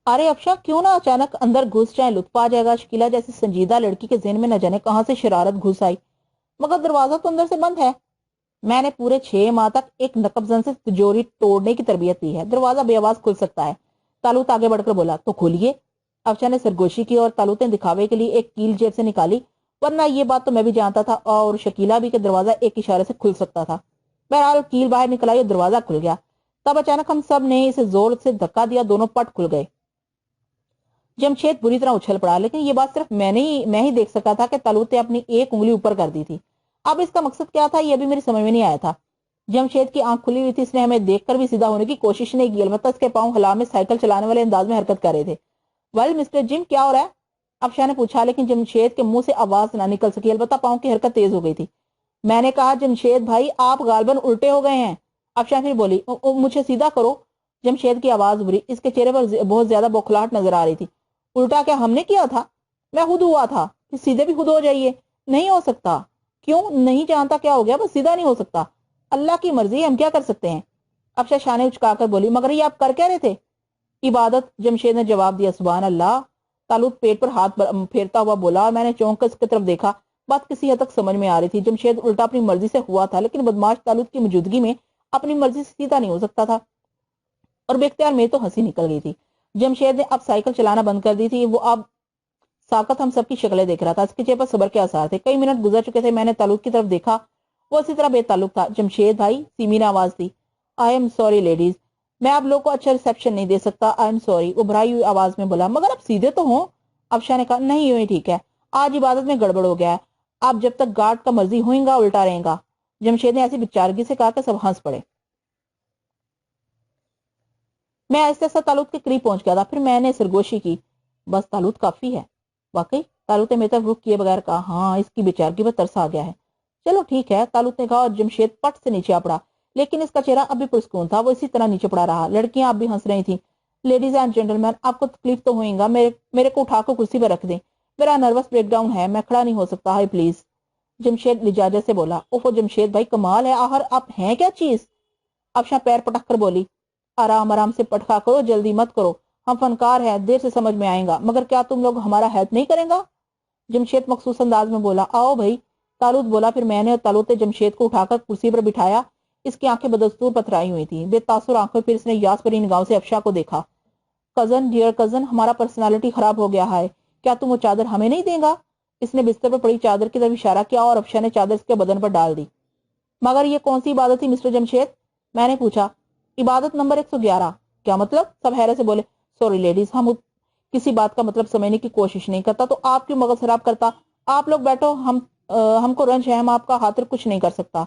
ارے افشا کیوں نہ اچانک اندر گھس جائیں، لطف آ جائے گا۔ شکیلا جیسی سنجیدہ لڑکی کے ذہن میں نہ جانے کہاں سے شرارت گھس آئی۔ مگر دروازہ تو اندر سے بند ہے۔ میں نے پورے 6 ماہ تک ایک نقب زن سے تجوری توڑنے کی تربیت لی ہے، دروازہ بے آواز کھل سکتا ہے۔ تالوت آگے بڑھ کر بولا، تو کھولیے۔ افشا نے سرگوشی کی اور تالوت نے دکھاوے کے لیے ایک کیل جیب سے نکالی، ورنہ یہ بات تو میں بھی جانتا تھا اور شکیلا بھی کہ دروازہ ایک اشارے سے کھل سکتا تھا۔ بہرحال کیل باہر نکل آئی اور دروازہ کھل گیا۔ تب اچانک ہم سب نے اسے زور سے دھکا دیا، دونوں پٹ کھل گئے۔ جمشید بری طرح اچھل پڑا، لیکن یہ بات صرف میں ہی دیکھ سکا تھا کہ تالوت نے اپنی ایک انگلی اوپر کر دی تھی۔ اب اس کا مقصد کیا تھا یہ ابھی میری سمجھ میں نہیں آیا تھا۔ جمشید کی آنکھ کھلی ہوئی تھی، اس نے ہمیں دیکھ کر بھی سیدھا ہونے کی کوشش نہیں کی، البتہ اس کے پاؤں ہلا میں سائیکل چلانے والے انداز میں حرکت کر رہے تھے۔ ویل مسٹر جم، کیا ہو رہا ہے؟ افشا نے پوچھا، لیکن جمشید کے منہ سے آواز نہ نکل سکی، البتہ پاؤں کی حرکت تیز ہو گئی تھی۔ میں نے کہا، جمشید بھائی آپ غالباً الٹے ہو گئے ہیں۔ افشا پھر بولی، مجھے سیدھا کرو۔ جمشید کی آواز ابھری، اس کے چہرے پر بہت زیادہ بوکھلاہٹ نظر آ رہی تھی۔ الٹا کیا ہم نے کیا تھا؟ میں خود ہوا تھا، کہ سیدھے بھی خود ہو جائیے۔ نہیں ہو سکتا۔ کیوں نہیں جانتا کیا ہو گیا؟ بس سیدھا نہیں ہو سکتا۔ اللہ کی مرضی، ہم کیا کر سکتے ہیں؟ افشا شانے اچکا کر بولی، مگر یہ آپ کر کیا رہے تھے؟ عبادت، جمشید نے جواب دیا۔ سبحان اللہ، تالوت پیٹ پر ہاتھ پھیرتا ہوا بولا، اور میں نے چونک کر اس کی طرف دیکھا۔ بات کسی حد تک سمجھ میں آ رہی تھی، جمشید الٹا اپنی مرضی سے ہوا تھا، لیکن بدماش تالوت کی موجودگی میں اپنی مرضی سے سیدھا نہیں ہو سکتا تھا، اور بے اختیار میں تو ہنسی نکل گئی تھی۔ جمشید نے اب سائیکل چلانا بند کر دی تھی، وہ اب ساکت ہم سب کی شکلیں دیکھ رہا تھا، اس کے چہرے پر صبر کے آثار تھے۔ کئی منٹ گزر چکے تھے، میں نے تالوت کی طرف دیکھا، وہ اسی طرح بے تعلق تھا۔ جمشید بھائی، سیمی نے آواز دی۔ آئی ایم سوری لیڈیز، میں آپ لوگ کو اچھا ریسپشن نہیں دے سکتا، آئی ایم سوری، وہ بھرائی ہوئی آواز میں بولا۔ مگر آپ سیدھے تو ہوں۔ افشا نے کہا، نہیں یوں ہی ٹھیک ہے، آج عبادت میں گڑبڑ ہو گیا ہے، آپ جب تک گارڈ کا مرضی ہوئیں گا الٹا رہیں گا۔ جمشید نے ایسی بچارگی سے کہا کہ سب ہنس پڑے۔ میں ایسے ایسا تالوت کے قریب پہنچ گیا تھا، پھر میں نے سرگوشی کی، بس تالوت کافی ہے۔ واقعی؟ تالوت نے میری طرف رخ کیے بغیر کہا، ہاں اس کی بیچارگی پر ترس آ گیا ہے۔ چلو ٹھیک ہے، تالوت نے کہا، اور جمشید پٹ سے نیچے آ پڑا، لیکن اس کا چہرہ اب بھی پرسکون تھا، وہ اسی طرح نیچے پڑا رہا۔ لڑکیاں اب بھی ہنس رہی تھیں۔ لیڈیز اینڈ جینٹلمین، آپ کو تکلیف تو ہوئے گا، میرے کو اٹھا کر کرسی پر رکھ دیں، میرا نروس بریک ڈاؤن ہے، میں کھڑا نہیں ہو سکتا، ہائی پلیز۔ جمشید لجاجت سے بولا، اوفو جمشید بھائی کمال ہے، آخر آپ ہیں کیا چیز؟ افشا پیر پٹک کر بولی، آرام آرام سے پٹکا کرو، جلدی مت کرو، ہم فنکار ہیں، دیر سے سمجھ میں آئیں گا، مگر کیا تم لوگ ہمارا ہیلپ نہیں کریں گا؟ جمشید مخصوص انداز میں بولا، آؤ بھائی۔ تالوت بولا، پھر میں نے اور تالوت نے جمشید کو اٹھا کر کرسی پر بٹھایا۔ اس کی آنکھیں بدستور پتھرائی ہوئی تھیں، بے تاثر آنکھوں، پھر اس نے یاس بھری نگاہوں سے افشا کو دیکھا۔ کزن، ڈیئر کزن، ہمارا پرسنالٹی خراب ہو گیا ہے، کیا تم وہ چادر ہمیں نہیں دے گا؟ اس نے بستر پر پڑی چادر کی طرف اشارہ کیا اور افشا نے چادر اس کے بدن پر ڈال دی۔ مگر یہ کون سی عبادت تھی مسٹر جمشید؟ میں نے پوچھا۔ عبادت نمبر 111۔ کیا مطلب؟ سب حیرت سے بولے۔ سوری لیڈیز، ہم کسی بات کا مطلب سمجھنے کی کوشش نہیں کرتا تو آپ کیوں مغز خراب کرتا؟ آپ لوگ بیٹھو، ہم کو رنج ہے، ہم آپ کا خاطر کچھ نہیں کر سکتا،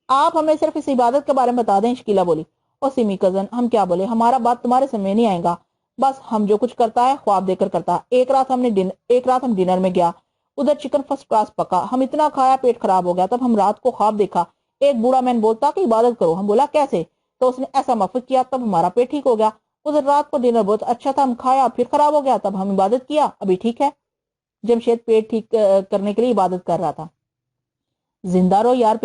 آپ ہمیں صرف اس عبادت کے بارے میں بتا دیں۔ شکیلا بولی، اور سیمی کزن، ہم کیا بولے، ہمارا بات تمہارے سمجھ نہیں آئے گا، بس ہم جو کچھ کرتا ہے خواب دے کر کرتا۔ ایک رات ہم ڈنر میں گیا، ادھر چکن فرسٹ کلاس پکا، ہم اتنا کھایا پیٹ خراب ہو گیا، تب ہم رات کو خواب دیکھا، ایک بوڑھا مین بولتا کہ عبادت کرو، ہم بولا کیسے، تو اس نے ایسا مفت کیا، تب ہمارا پیٹ ٹھیک ہو گیا۔ ادھر رات کو ڈنر بہت اچھا تھا، ہم کھایا پھر خراب ہو گیا، تب ہم عبادت کیا، ابھی ٹھیک ہے۔ جمشید پیٹ ٹھیک کرنے کے لیے عبادت کر رہا تھا۔ زندہ رہو یار،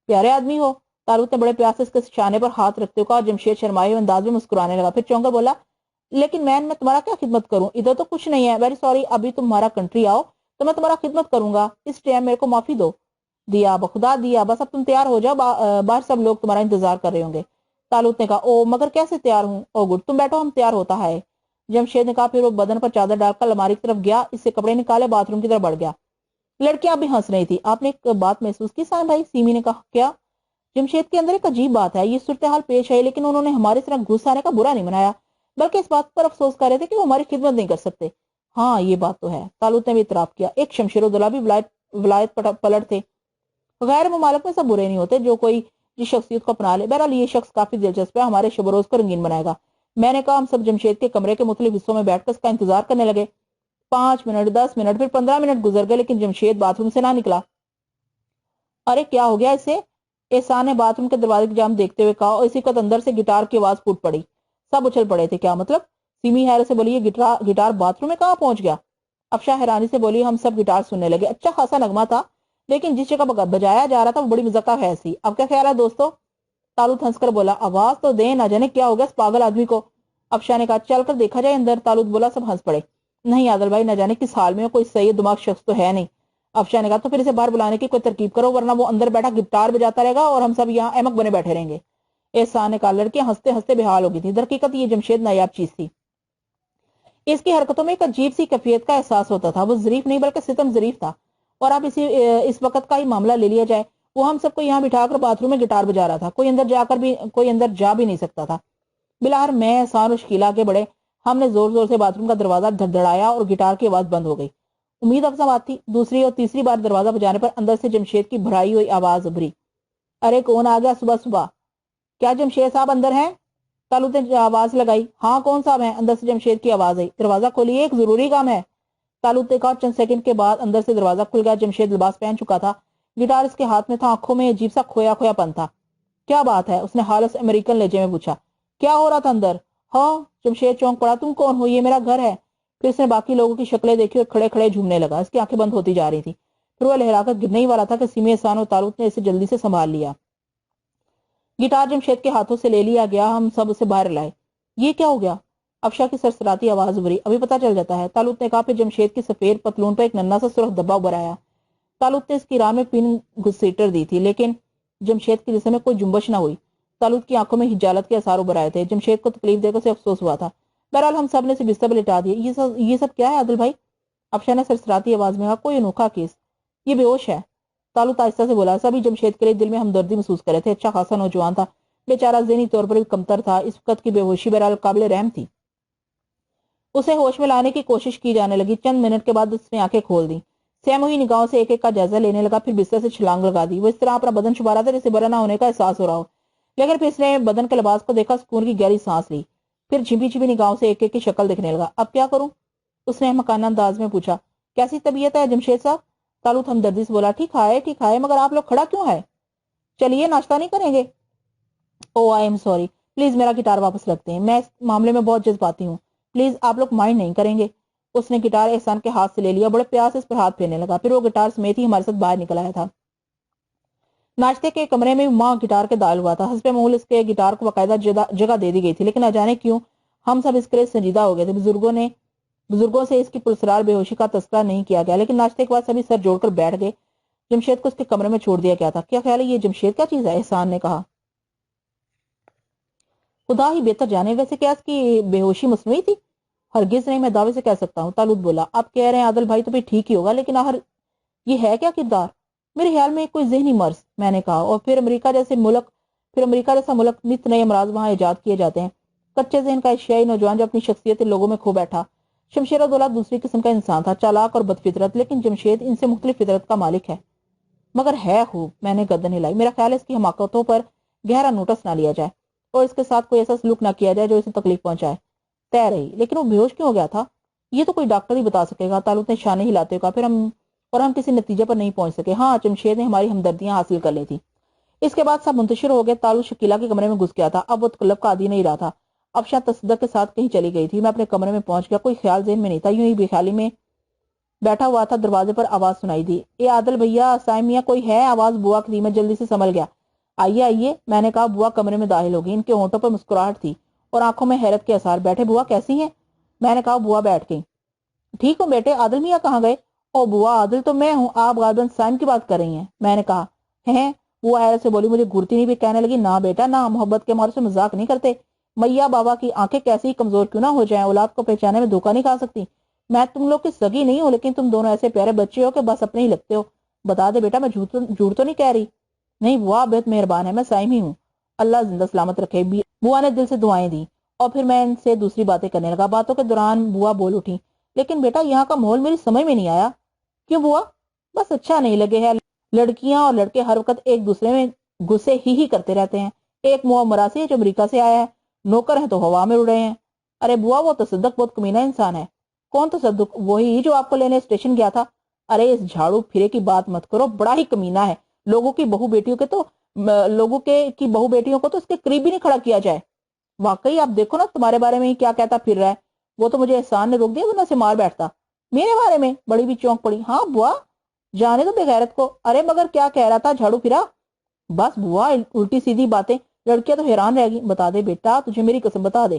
پیارے آدمی ہو، تالوت نے بڑے پیار سے اس کے شانے پر ہاتھ رکھتے ہوئے کہا، اور جمشید شرمائے ہوئے انداز میں مسکرانے لگا، پھر چونکا بولا، لیکن مین میں تمہارا کیا خدمت کروں، ادھر تو کچھ نہیں ہے، ویری سوری، ابھی تمہارا کنٹری آؤ تو میں تمہارا خدمت کروں گا، اس ٹائم میرے کو معافی دو۔ دیا بخدا دیا، بس اب تم تیار ہو جاؤ، باہر سب لوگ تمہارا انتظار کر رہے ہوں گے۔ تالوت نے کہا، او مگر کیسے تیار ہوں؟ او گڈ، تم بیٹھو، ہم تیار ہوتا ہے۔ جمشید نے کہا، پھر وہ بدن پر چادر ڈال کر الماری کی طرف گیا، اس سے کپڑے نکالے، باتھ روم کی طرف بڑھ گیا۔ لڑکیاں بھی ہنس رہی تھی۔ آپ نے ایک بات محسوس کی سائیں بھائی؟ سیمی نے کہا، کیا؟ جمشید کے اندر ایک عجیب بات ہے، یہ صورتحال پیش آئی لیکن انہوں نے ہماری طرح گھس آنے کا برا نہیں منایا، بلکہ اس بات پر افسوس کر رہے تھے کہ وہ ہماری خدمت نہیں کر سکتے۔ ہاں یہ بات تو ہے، تالوت نے بھی اعتراف کیا، ایک شمشیر الدولہ بھی ولایت پلٹ تھے۔ غیر ممالک میں سب برے نہیں ہوتے، جو کوئی جس شخصیت کو اپنا لے۔ بہرحال یہ شخص کافی دلچسپ ہے، ہمارے شب و روز کو رنگین بنائے گا۔ میں نے کہا، ہم سب جمشید کے کمرے کے مختلف حصوں میں بیٹھ کر اس کا انتظار کرنے لگے۔ 5 منٹ، 10 منٹ، پھر 15 منٹ گزر گئے، لیکن جمشید باتھ روم سے نہ نکلا۔ ارے کیا ہو گیا اسے؟ احسان نے باتھ روم کے دروازے کی جانب دیکھتے ہوئے کہا، اور اسی وقت اندر سے گٹار کی آواز پھوٹ پڑی۔ سب اچھل پڑے تھے۔ کیا مطلب؟ سیمی حیرت سے بولی، یہ گٹار باتھ روم میں کہاں پہنچ گیا؟ افشا حیرانی سے بولی، ہم سب گٹار سننے لگے، اچھا خاصا نغمہ تھا، لیکن جس جگہ بجایا جا رہا تھا وہ بڑی مذکر ہے سی۔ اب کیا خیال ہے دوستو؟ تالوت ہنس کر بولا، آواز تو دیں، نہ جانے کیا ہو گیا اس پاگل آدمی کو۔ افشاں نے کہا چل کر دیکھا جائے اندر. طالوت بولا. سب ہنس پڑے. نہیں عادل بھائی، نہ جانے کس حال میں کوئی صحیح دماغ شخص تو ہے نہیں. افشاں نے کہا تو پھر اسے باہر بلانے کی کوئی ترکیب کرو، ورنہ وہ اندر بیٹھا گٹار بجاتا رہے گا اور ہم سب یہاں احمق بنے بیٹھے رہیں گے. احسان نے کہا. لڑکیاں ہنستے ہنستے بحال ہو گئی تھی. درحقیقت یہ جمشید نایاب چیز تھی. اس کی حرکتوں میں ایک عجیب سی کیفیت کا احساس ہوتا تھا. وہ ظریف نہیں بلکہ ستم ظریف تھا. اور اب اس وقت کا ہی معاملہ لے لیا جائے، وہ ہم سب کو یہاں بٹھا کر باتھ روم میں گٹار بجا رہا تھا. کوئی اندر جا بھی نہیں سکتا تھا. بلاخر میں، احسان اور شکیلا کے بڑے ہم نے زور زور سے باتھ روم کا دروازہ دھڑدھڑایا اور گٹار کی آواز بند ہو گئی. امید افزا بات تھی. دوسری اور تیسری بار دروازہ بجانے پر اندر سے جمشید کی بھرائی ہوئی آواز ابھری. ارے کون آ گیا صبح صبح؟ کیا جمشید صاحب اندر ہیں؟ طالوت نے آواز لگائی. ہاں کون صاحب ہیں؟ اندر سے جمشید کی آواز آئی. دروازہ کھولیے، ایک ضروری کام ہے. طالوت نے کہا. چند سیکنڈ کے بعد اندر سے دروازہ کھل گیا. جمشید لباس پہن چکا تھا، گٹار اس کے ہاتھ میں تھا، آنکھوں میں عجیب سا کھویا کھویا پن تھا. کیا بات ہے؟ اس نے خالص امریکن لہجے میں پوچھا. کیا ہو رہا تھا اندر؟ ہاں. جمشید چونک پڑا. تم کون ہو؟ یہ میرا گھر ہے. پھر اس نے باقی لوگوں کی شکلیں دیکھی اور کھڑے کھڑے جھومنے لگا. اس کی آنکھیں بند ہوتی جا رہی تھی. پھر وہ لہرا کر گرنے ہی والا تھا کہ سیمی، احسان اور طالوت نے اسے جلدی سے سنبھال لیا. گٹار جمشید کے ہاتھوں سے لے لیا گیا. ہم سب اسے باہر لائے. یہ کیا ہو گیا؟ افشا کی سرسراتی آواز ابھری. ابھی پتہ چل جاتا ہے، طالوت نے کہا. پھر جمشید کی سفید پتلون پر ایک ننھا سا سرخ دھبا ابھر آیا. طالوت نے اس کی راہ میں پن گھسیٹر دی تھی، لیکن جمشید کے جسم میں کوئی جنبش نہ ہوئی. طالوت کی آنکھوں میں ہجالت کے آثار ابھر آئے تھے. جمشید کو تکلیف دے کر اسے افسوس ہوا تھا. بہرحال ہم سب نے اسے بستر پر لٹا دیا. یہ سب کیا ہے عادل بھائی؟ افشا نے سرسراتی آواز میں کہا. کوئی انوکھا کیس. یہ بے ہوش ہے. طالوت آہستہ سے بولا. سبھی جمشید کے لیے دل میں ہمدردی محسوس کرے تھے. اچھا خاصا نوجوان تھا، بیچارہ ذہنی طور پر بھی کمتر تھا. اس وقت کی بے ہوشی بہرحال قابل رحم تھی. اسے ہوش میں لانے کی کوشش کی جانے لگی. چند منٹ کے بعد اس نے آنکھیں کھول دی. سہم ہوئی نگاہوں سے ایک ایک کا جائزہ لینے لگا. پھر بستر سے چھلانگ لگا دی. وہ اس طرح اپنا بدن چھپا رہا تھا جیسے برا نہ ہونے کا احساس ہو رہا ہو. لیکن پھر اس نے بدن کے لباس کو دیکھا، سکون کی گہری سانس لی. پھر جھپی جھپی نگاہوں سے ایک ایک کی شکل دیکھنے لگا. اب کیا کروں؟ اس نے مکانہ انداز میں پوچھا. کیسی طبیعت ہے جمشید صاحب؟ طالوت ہمدردی سے بولا. ٹھیک ہے، مگر آپ لوگ کھڑا کیوں ہے؟ چلیے ناشتہ نہیں کریں گے؟ او آئی ایم سوری. پلیز میرا گٹار واپس رکھتے ہیں. میں اس معاملے میں بہت جذباتی ہوں. پلیز آپ لوگ مائنڈ نہیں کریں گے. اس نے گٹار احسان کے ہاتھ سے لے لیا. بڑے پیار سے اس پر ہاتھ پھیرنے لگا. پھر وہ گٹار سمیت ہی ہمارے ساتھ باہر نکل آیا تھا. ناشتے کے کمرے میں ماں گٹار کے دال ہوا تھا. حسب معمول اس کے گٹار کو باقاعدہ جگہ دے دی گئی تھی، لیکن نہ جانے کیوں ہم سب اس کے لیے سنجیدہ ہو گئے تھے. بزرگوں سے اس کی پرسرار بے ہوشی کا تذکرہ نہیں کیا گیا، لیکن ناشتے کے بعد سبھی سر جوڑ کر بیٹھ گئے. جمشید کو اس کے کمرے میں چھوڑ دیا گیا تھا. کیا خیال ہے یہ جمشید کیا چیز ہے؟ احسان نے کہا. خدا ہی بہتر جانے. ویسے کیا اس کی بے ہوشی مصنوعی تھی؟ ہرگز نہیں، میں دعوے سے کہہ سکتا ہوں. طالوت بولا. آپ کہہ رہے ہیں عادل بھائی تو پھر ٹھیک ہی ہوگا، لیکن آخر یہ ہے کیا کردار؟ میرے خیال میں کوئی ذہنی مرض، میں نے کہا. اور پھر امریکہ جیسا ملک نت نئے امراض وہاں ایجاد کیے جاتے ہیں. کچے ذہن کا ایشیائی نوجوان جو اپنی شخصیت لوگوں میں کھو بیٹھا. شمشیر الدولہ دوسری قسم کا انسان تھا، چالاک اور بد فطرت، لیکن جمشید ان سے مختلف فطرت کا مالک ہے. مگر ہے خوب. میں نے گردن ہلائی. میرا خیال ہے اس کی حماقتوں پر گہرا نوٹس نہ لیا جائے اور اس کے ساتھ کوئی ایسا سلوک نہ کیا جائے جو اسے تکلیف پہنچائے. طے رہی. لیکن وہ بے ہوش کیوں ہو گیا تھا؟ یہ تو کوئی ڈاکٹر ہی بتا سکے گا. طالوت نے شانے ہلاتے ہوئے کہا. ہم کسی نتیجے پر نہیں پہنچ سکے. ہاں، جمشید نے ہماری ہمدردیاں حاصل کر لی تھی. اس کے بعد سب منتشر ہو گئے. طالوت شکیلا کے کمرے میں گھس گیا تھا. اب وہ تکلف کا عادی نہیں رہا تھا. اب شاید تصدق کے ساتھ کہیں چلی گئی تھی. میں اپنے کمرے میں پہنچ گیا. کوئی خیال ذہن میں نہیں تھا. یوں ہی بے خیالی میں بیٹھا ہوا تھا. دروازے پر آواز سنائی دی. اے عادل بھیا، سائمیا کوئی ہے؟ آواز بوا کی. میں جلدی سے سنبھل گیا. آئیے. میں نے کہا. بوا کمرے میں داخل ہو گئی. ان کے ہونٹوں پر مسکراہٹ تھی اور آنکھوں میں حیرت کے اثار. بیٹھے بوا، کیسی ہیں؟ میں نے کہا. بوا بیٹھ گئی. ٹھیک ہوں بیٹے. عادل میاں کہاں گئے؟ او بوا، عادل تو میں ہوں. آپ غالباً سائم کی بات کر رہی ہیں. میں نے کہا. ہیں؟ وہ حیرت سے بولی. مجھے گھرتی نہیں بھی. کہنے لگی. نہ بیٹا نہ، محبت کے مارے سے مذاق نہیں کرتے. میاں بابا کی آنکھیں کیسی کمزور کیوں نہ ہو جائیں، اولاد کو پہچانے میں دھوکہ نہیں کھا سکتی. میں تم لوگ کی سگی نہیں ہوں، لیکن تم دونوں ایسے پیارے بچے ہو کہ بس اپنے ہی لگتے ہو. بتا دے بیٹا، میں جھوٹ تو نہیں کہہ رہی. نہیں بوا، بہت مہربان ہے. میں سائم ہی ہوں. اللہ زندہ سلامت رکھے. بوا نے دل سے دعائیں دی اور پھر میں ان سے دوسری باتیں کرنے لگا. باتوں کے دوران بوا بول اٹھی. لیکن بیٹا، یہاں کا ماحول میری سمجھ میں نہیں آیا. کیوں بوا؟ بس اچھا نہیں لگے ہے. لڑکیاں اور لڑکے ہر وقت ایک دوسرے میں غصے ہی کرتے رہتے ہیں. ایک موا مراسی ہے جو امریکہ سے آیا ہے. نوکر ہیں تو ہوا میں اڑ رہے ہیں. ارے بوا، وہ تصدق بہت کمینہ انسان ہے. کون تصدق؟ وہی جو آپ کو لینے اسٹیشن گیا تھا. ارے اس جھاڑو پھرے کی بات مت کرو. بڑا ہی کمینہ ہے. لوگوں کی بہو بیٹیوں کو تو اس کے قریب بھی نہیں کھڑا کیا جائے. واقعی آپ دیکھو نا، تمہارے بارے میں ہی کیا کہتا پھر رہا ہے. وہ تو مجھے احسان نے روک دیا، ورنہ سے مار بیٹھتا. میرے بارے میں؟ بڑی بھی چونک پڑی. ہاں بوا، جانے دو بے غیرت کو. ارے مگر کیا کہہ رہا تھا جھاڑو پھرا؟ بس بوا، الٹی سیدھی باتیں. لڑکیاں تو حیران رہ گئی. بتا دے بیٹا، تجھے میری قسم بتا دے،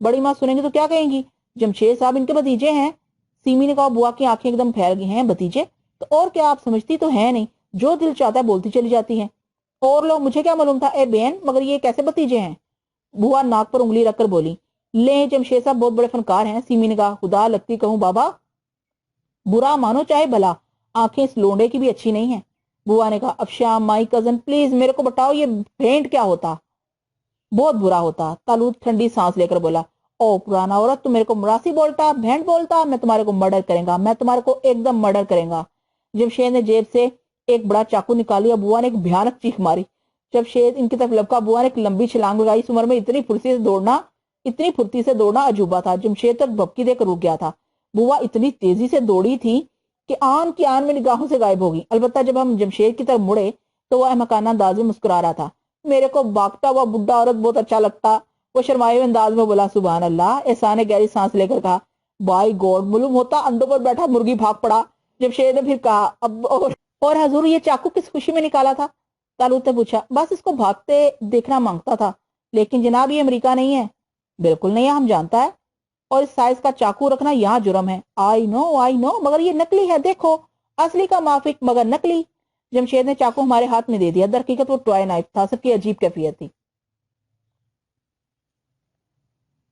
بڑی ماں سنیں گی تو کیا کہیں گی؟ جمشید صاحب ان کے بھتیجے ہیں۔ سیمی نے کہا۔ بوا کی آنکھیں ایک دم پھیل گئی ہیں، بھتیجے تو اور کیا، آپ سمجھتی تو ہے نہیں، جو دل چاہتا ہے بولتی چلی جاتی ہیں۔ اور لو، مجھے کیا معلوم تھا، اے بہن مگر یہ کیسے بھتیجے ہیں؟ بوا ناک پر انگلی رکھ کر بولی۔ لیں، جمشید صاحب بہت بڑے فنکار ہیں۔ سیمی نے کہا۔ خدا لگتی کہوں بابا، برا مانو چاہے بھلا، آنکھیں اس لونڈے کی بھی اچھی نہیں ہیں۔ بوا نے کہا۔ افشاں مائی کزن پلیز میرے کو بتاؤ یہ بھینٹ کیا ہوتا؟ بہت برا ہوتا۔ تالوت ٹھنڈی سانس لے کر بولا۔ او پرانا عورت، تو میرے کو مراسی بولتا، بھینٹ بولتا، میں تمہارے کو مرڈر کریں گا، میں تمہارے کو ایک دم مرڈر کریں گا۔ جمشید نے جیب سے ایک بڑا چاقو نکال لیا۔ بوا نے ایک بھیانک چیخ ماری۔ جب شید ان کی طرف لپکا، بوا نے ایک لمبی چھلانگ لگائی۔ اس عمر میں اتنی پھرتی سے دوڑنا عجوبہ تھا۔ جمشید تک بھبکی دے کر رک گیا تھا۔ بوا اتنی تیزی سے دوڑی تھی کہ آن کی آن میں نگاہوں سے غائب ہوگی۔ البتہ جب ہم جمشید کی طرف مڑے تو وہ احمقانہ انداز میں مسکرا رہا تھا۔ میرے کو بھاگتا ہوا بڈھا عورت بہت اچھا لگتا، وہ شرمائے ہوئے انداز میں بولا۔ سبحان اللہ، احسان نے گہری سانس لے کر کہا۔ بائی گاڈ، معلوم ہوتا انڈوں پر بیٹھا مرغی بھاگ پڑا۔ جمشید نے پھر کہا۔ اب اور حضور یہ چاقو کس خوشی میں نکالا تھا؟ تالوت نے پوچھا۔ بس اس کو بھاگتے دیکھنا مانگتا تھا۔ لیکن جناب یہ امریکہ نہیں ہے۔ بالکل نہیں ہے، ہم جانتا ہے، اور اس سائز کا چاقو رکھنا یہاں جرم ہے۔ آئی نو، مگر یہ نکلی ہے، دیکھو، اصلی کا موافق مگر نکلی۔ جمشید نے چاقو ہمارے ہاتھ میں دے دیا۔ در حقیقت وہ ٹوائے نائف تھا، سب کی عجیب کیفیت تھی۔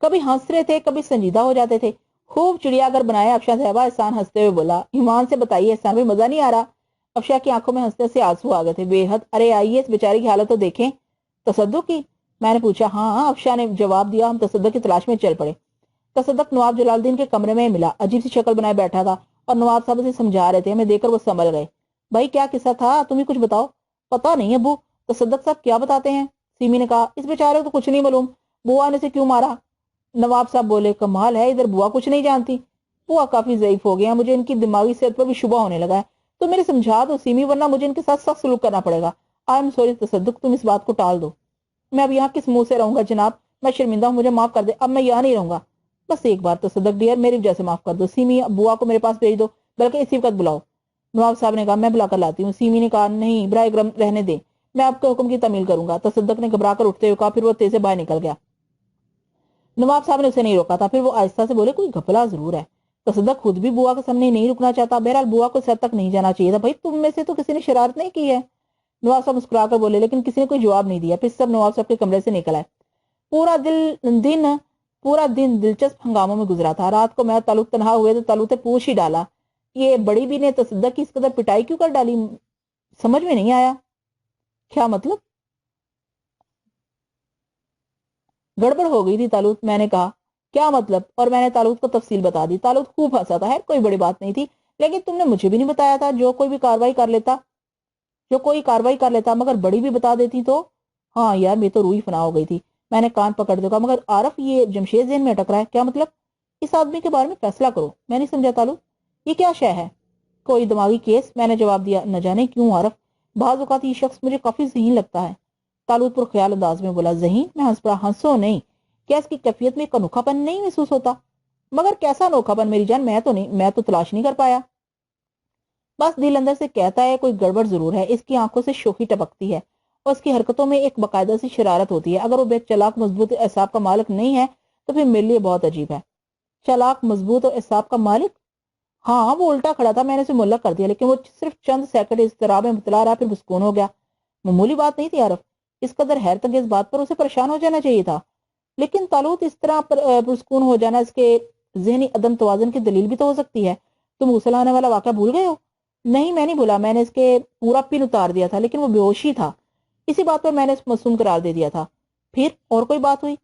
کبھی ہنس رہے تھے، کبھی سنجیدہ ہو جاتے تھے۔ خوب چڑیا گھر بنایا افشاں صاحبہ، احسان ہنستے ہوئے بولا۔ ایمان سے بتائیے احسان بھی مزہ نہیں آ رہا؟ افشاں کی آنکھوں میں ہنسنے سے آنسو آ گئے تھے۔ بے حد۔ ارے آئیے اس بیچاری کی حالت تو دیکھیں۔ تصدق کی؟ میں نے پوچھا۔ ہاں، افشاں نے جواب دیا۔ ہم تصدق کی تلاش میں چل پڑے۔ تصدق نواب جلال الدین کے کمرے میں ملا، عجیب سی شکل بنائے بیٹھا تھا، اور نواب صاحب اسے سمجھا رہے تھے۔ ہمیں دیکھ کر وہ سنبھل گئے۔ بھائی کیا قصہ تھا، تم ہی کچھ بتاؤ۔ پتہ نہیں ابو، تصدق صاحب کیا بتاتے ہیں؟ سیمی نے کہا۔ اس بیچارے کو تو کچھ نہیں معلوم، بوا نے اسے کیوں مارا؟ نواب صاحب بولے۔ کمال ہے، ادھر بوا کچھ نہیں جانتی، بوا کافی ضعیف ہو گیا، مجھے ان کی دماغی صحت پر بھی شبہ ہونے لگا ہے، تو میرے سمجھا دو سیمی، ورنہ مجھے ان کے ساتھ سخت سلوک کرنا پڑے گا۔ آئی ایم سوری تصدق، تم اس بات کو ٹال دو۔ میں اب یہاں کس منہ سے رہوں گا جناب، میں شرمندہ ہوں، مجھے معاف کر دے، اب میں یہاں نہیں رہوں گا۔ بس ایک بار تصدق ڈیئر، میری وجہ سے معاف کر دو۔ سیمی، بوا کو میرے پاس بھیج دو، بلکہ اسی وقت بلاؤ۔ نواب صاحب نے کہا۔ میں بلا کر لاتی ہوں۔ سیمی نے کہا۔ نہیں، برائے کرم رہنے دیں، میں آپ کے حکم کی تعمیل کروں گا۔ تصدق نے گھبرا کر اٹھتے ہوئے کہا، پھر وہ تیز سے باہر نکل گیا۔ نواب صاحب نے اسے نہیں روکا تھا، پھر وہ آہستہ سے بولے۔ کوئی گھپلا ضرور ہے، تصدق خود بھی بوا کے سامنے نہیں رکنا چاہتا، بہرحال بوا کو سر تک نہیں جانا چاہیے تھا۔ بھائی تم میں سے تو کسی نے شرارت نہیں کی ہے؟ نواب صاحب مسکرا کر بولے، لیکن کسی نے کوئی جواب نہیں دیا۔ پھر سب نواب صاحب کے کمرے سے نکل آئے۔ پورا دن دلچسپ ہنگاموں میں گزرا تھا۔ رات کو میں تالوت تنہا ہوئے تو تالوت نے پوچھ ہی ڈالا، یہ بڑی بھی نے تصدق کی اس قدر پٹائی کیوں کر ڈالی؟ سمجھ میں نہیں آیا۔ کیا مطلب؟ گڑبڑ ہو گئی تھی تالوت، میں نے کہا۔ کیا مطلب؟ اور میں نے تالوت کو تفصیل بتا دی۔ تالوت خوب ہنسا تھا۔ کوئی بڑی بات نہیں تھی، لیکن تم نے مجھے بھی نہیں بتایا تھا، جو کوئی کاروائی کر لیتا، مگر بڑی بھی بتا دیتی تو۔ ہاں یار، میں تو روح فنا ہو گئی تھی۔ میں نے کان پکڑ دیا، مگر عارف یہ جمشید ذہن میں اٹک رہا ہے، کیا مطلب؟ اس آدمی کے بارے میں فیصلہ کرو۔ میں نہیں سمجھا تالوت، یہ کیا شے ہے؟ کوئی دماغی کیس، میں نے جواب دیا۔ نہ جانے کیوں عارف، بعض اوقات یہ شخص مجھے کافی ذہین لگتا ہے۔ تالوت پر خیال انداز میں بولا۔ ذہین؟ میں ہنس پڑا۔ ہنسو نہیں، کیا اس کی کیفیت میں ایک انوکھا پن نہیں محسوس ہوتا؟ مگر کیسا انوکھا پن میری جان، میں تو تلاش نہیں کر پایا۔ بس دل اندر سے کہتا ہے کوئی گڑبڑ ضرور ہے۔ اس کی آنکھوں سے شوخی ٹپکتی ہے، اور اس کی حرکتوں میں ایک باقاعدہ سی شرارت ہوتی ہے۔ اگر وہ بے چالاک مضبوط اعصاب کا مالک نہیں ہے تو پھر میرے لیے بہت عجیب ہے۔ چالاک مضبوط اور اعصاب کا مالک؟ ہاں، وہ الٹا کھڑا تھا، میں نے اسے معلق کر دیا، لیکن وہ صرف چند سیکنڈ اضطراب میں مبتلا رہا، پھر مسکون ہو گیا۔ معمولی بات نہیں تھی عارف، اس قدر حیرت انگیز بات پر اسے پریشان ہو جانا چاہیے تھا۔ لیکن تالوت، اس طرح پرسکون ہو جانا اس کے ذہنی عدم توازن کی دلیل بھی تو ہو سکتی ہے۔ تم غسل آنے والا واقعہ بھول گئے ہو؟ نہیں، میں نہیں بھولا، میں نے اس کے پورا پن اتار دیا تھا، لیکن وہ بے ہوشی تھا، اسی بات پر میں نے اس معصوم قرار دے دیا تھا۔ پھر اور کوئی بات ہوئی؟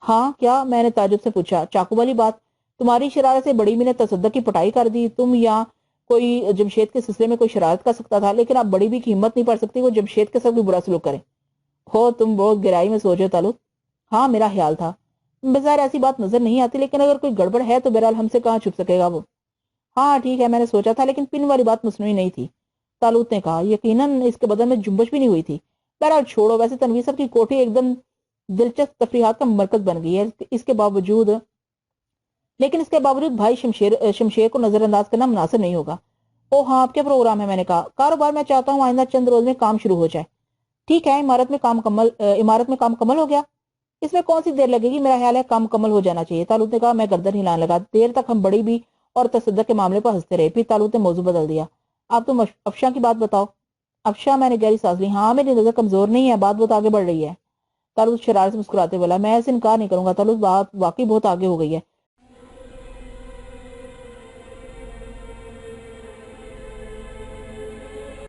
ہاں کیا؟ میں نے تعجب سے پوچھا۔ چاقو والی بات؟ تمہاری شرارت سے بڑی بھی نے تصدق کی پٹائی کر دی۔ تم یا کوئی جمشید کے سلسلے میں کوئی شرارت کر سکتا تھا، لیکن اب بڑی بھی کی ہمت نہیں پڑ سکتی وہ جمشید کے ساتھ بھی برا سلوک کرے۔ ہو، تم بہت گہرائی میں سوچے تالوت۔ ہاں، میرا خیال تھا۔ بظاہر ایسی بات نظر نہیں آتی، لیکن اگر کوئی گڑبڑ ہے تو بہرحال ہم سے کہاں چھپ سکے گا وہ۔ ہاں ٹھیک ہے، میں نے سوچا تھا، لیکن پن والی بات مصنوعی نہیں تھی، تالوت نے کہا۔ یقیناً اس کے بدن میں جنبش بھی نہیں ہوئی تھی۔ بہرحال چھوڑو، ویسے تنویر صاحب کی کوٹھی ایک دم دلچسپ تفریحات کا مرکز بن گئی ہے، اس کے باوجود بھائی شمشیر کو نظر انداز کرنا مناسب نہیں ہوگا۔ او ہاں، آپ کیا پروگرام ہے؟ میں نے کہا، کاروبار میں چاہتا ہوں آئندہ چند روز میں کام شروع ہو جائے۔ ٹھیک ہے، عمارت میں کام مکمل ہو گیا؟ اس میں کون سی دیر لگے گی، میرا خیال ہے کم مکمل ہو جانا چاہیے۔ طالوت نے کہا میں گردن ہلانے لگا، دیر تک ہم بڑی بھی اور تصدق کے معاملے پر ہنستے رہے۔ پھر طالوت نے موضوع بدل دیا، آپ تم افشاں کی بات بتاؤ۔ افشاں، میں نے گہری سانس لی، ہاں میری نظر کمزور نہیں ہے، بات بہت آگے بڑھ رہی ہے۔ طالوت شرارت سے مسکراتے بولا، میں ایسے انکار نہیں کروں گا طالوت، بات واقعی بہت آگے ہو گئی ہے۔